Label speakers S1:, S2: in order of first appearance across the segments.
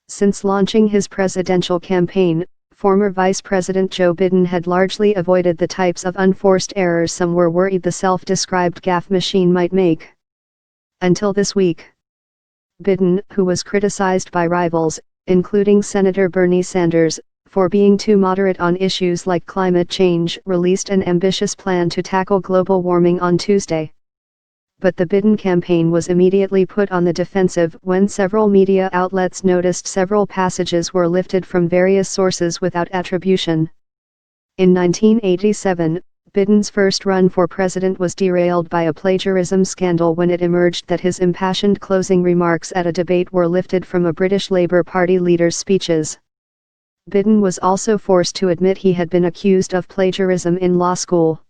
S1: Since launching his presidential campaign, former Vice President Joe Biden had largely avoided the types of unforced errors some were worried the self-described gaffe machine might make. Until this week. Biden, who was criticized by rivals, including Senator Bernie Sanders, for being too moderate on issues like climate change, released an ambitious plan to tackle global warming on Tuesday. But the Biden campaign was immediately put on the defensive when several media outlets noticed several passages were lifted from various sources without attribution. In 1987, Biden's first run for president was derailed by a plagiarism scandal when it emerged that his impassioned closing remarks at a debate were lifted from a British Labour Party leader's speeches. Biden was also forced to admit he had been accused of plagiarism in law school.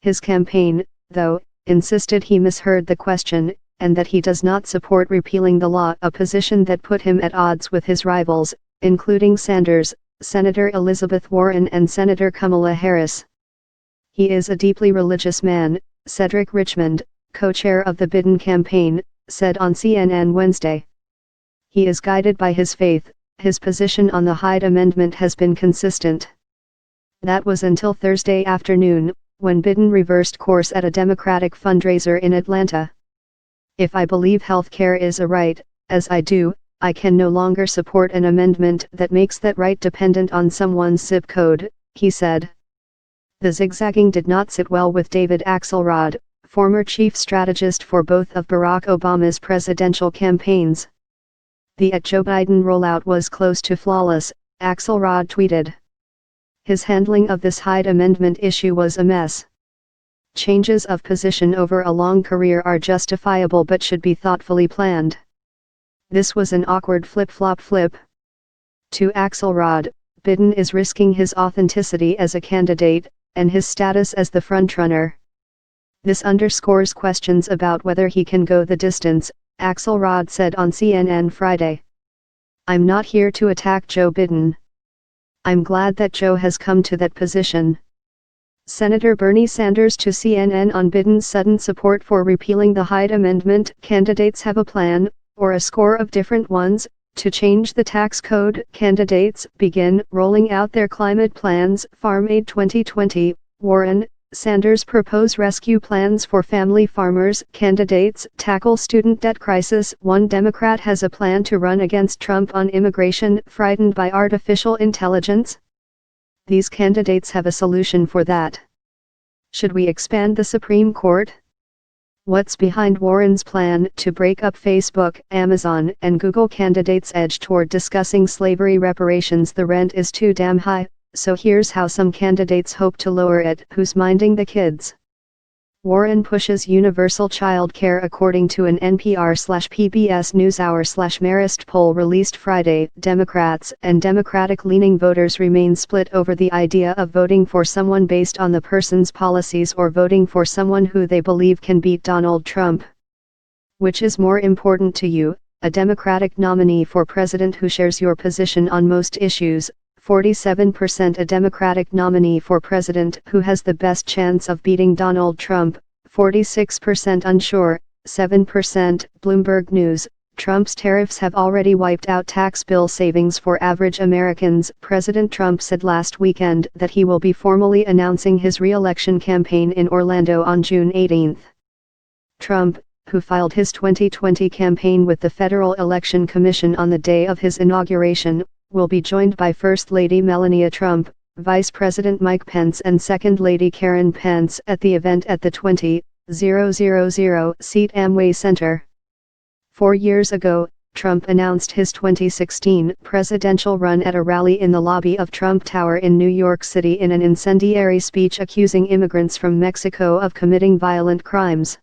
S1: His campaign, though, insisted he misheard the question, and that he does not support repealing the law, a position that put him at odds with his rivals, including Sanders, Senator Elizabeth Warren and Senator Kamala Harris. He is a deeply religious man, Cedric Richmond, co-chair of the Biden campaign, said on CNN Wednesday. He is guided by his faith. His position on the Hyde Amendment has been consistent. That was until Thursday afternoon, when Biden reversed course at a Democratic fundraiser in Atlanta. If I believe health care is a right, as I do, I can no longer support an amendment that makes that right dependent on someone's zip code, he said. The zigzagging did not sit well with David Axelrod, former chief strategist for both of Barack Obama's presidential campaigns. The Joe Biden rollout was close to flawless, Axelrod tweeted. His handling of this Hyde Amendment issue was a mess. Changes of position over a long career are justifiable but should be thoughtfully planned. This was an awkward flip-flop-flip. To Axelrod, Biden is risking his authenticity as a candidate, and his status as the frontrunner. This underscores questions about whether he can go the distance, Axelrod said on CNN Friday. I'm not here to attack Joe Biden. I'm glad that Joe has come to that position. Senator Bernie Sanders to CNN on Biden's sudden support for repealing the Hyde Amendment. Candidates have a plan, or a score of different ones, to change the tax code. Candidates begin rolling out their climate plans. Farm Aid 2020, Warren, Sanders propose rescue plans for family farmers. Candidates tackle student debt crisis. One Democrat has a plan to run against Trump on immigration. Frightened by artificial intelligence? These candidates have a solution for that. Should we expand the Supreme Court? What's behind Warren's plan to break up Facebook, Amazon, and Google? Candidates edge toward discussing slavery reparations. The rent is too damn high, so here's how some candidates hope to lower it. Who's minding the kids? Warren pushes universal child care according to an NPR/PBS NewsHour/Marist poll released Friday. Democrats and Democratic-leaning voters remain split over the idea of voting for someone based on the person's policies or voting for someone who they believe can beat Donald Trump. Which is more important to you, a Democratic nominee for president who shares your position on most issues, 47%; a Democratic nominee for president who has the best chance of beating Donald Trump, 46% unsure, 7%. Bloomberg News: Trump's tariffs have already wiped out tax bill savings for average Americans. President Trump said last weekend that he will be formally announcing his re-election campaign in Orlando on June 18. Trump, who filed his 2020 campaign with the Federal Election Commission on the day of his inauguration, will be joined by First Lady Melania Trump, Vice President Mike Pence and Second Lady Karen Pence at the event at the 20,000-seat Amway Center. 4 years ago, Trump announced his 2016 presidential run at a rally in the lobby of Trump Tower in New York City in an incendiary speech accusing immigrants from Mexico of committing violent crimes.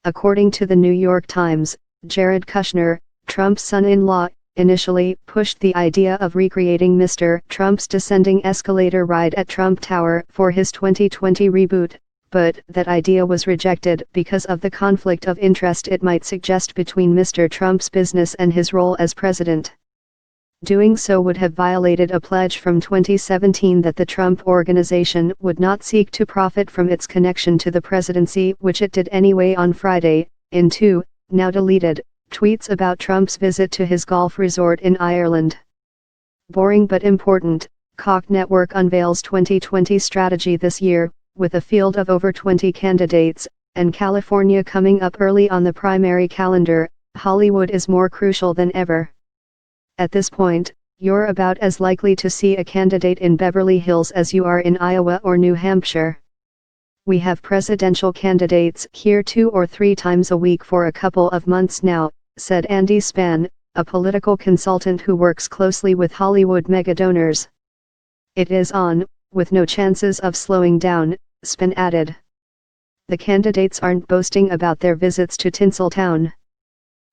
S1: According to the New York Times, Jared Kushner, Trump's son-in-law, initially pushed the idea of recreating Mr. Trump's descending escalator ride at Trump Tower for his 2020 reboot, but that idea was rejected because of the conflict of interest it might suggest between Mr. Trump's business and his role as president. Doing so would have violated a pledge from 2017 that the Trump Organization would not seek to profit from its connection to the presidency, which it did anyway on Friday. In two, now deleted, Tweets about Trump's visit to his golf resort in Ireland. Boring but important, Koch Network unveils 2020 strategy this year, with a field of over 20 candidates, and California coming up early on the primary calendar. Hollywood is more crucial than ever. At this point, you're about as likely to see a candidate in Beverly Hills as you are in Iowa or New Hampshire. We have presidential candidates here 2 or 3 times a week for a couple of months now, said Andy Spann, a political consultant who works closely with Hollywood megadonors. It is on, with no chances of slowing down, Spann added. The candidates aren't boasting about their visits to Tinseltown.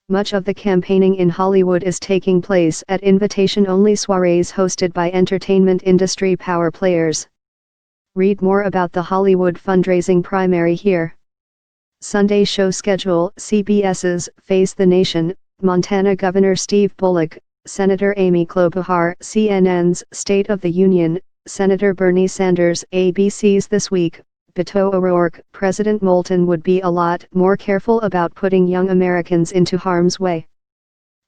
S1: Much of the campaigning in Hollywood is taking place at invitation-only soirees hosted by entertainment industry power players. Read more about the Hollywood fundraising primary here. Sunday show schedule: CBS's Face the Nation, Montana Governor Steve Bullock, Senator Amy Klobuchar; CNN's State of the Union, Senator Bernie Sanders; ABC's This Week, Beto O'Rourke. President Moulton would be a lot more careful about putting young Americans into harm's way.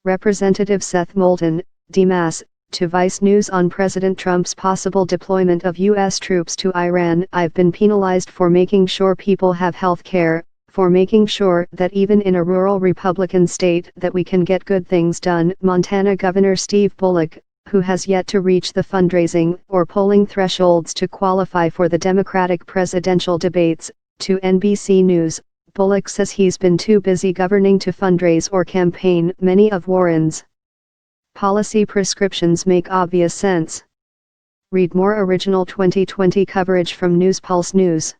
S1: Representative Seth Moulton, DMAS, to Vice News on President Trump's possible deployment of U.S. troops to Iran. I've been penalized for making sure people have health care, for making sure that even in a rural Republican state that we can get good things done. Montana Governor Steve Bullock, who has yet to reach the fundraising or polling thresholds to qualify for the Democratic presidential debates, to NBC News. Bullock says he's been too busy governing to fundraise or campaign. Many of Warren's policy prescriptions make obvious sense. Read more original 2020 coverage from NewsPulse News.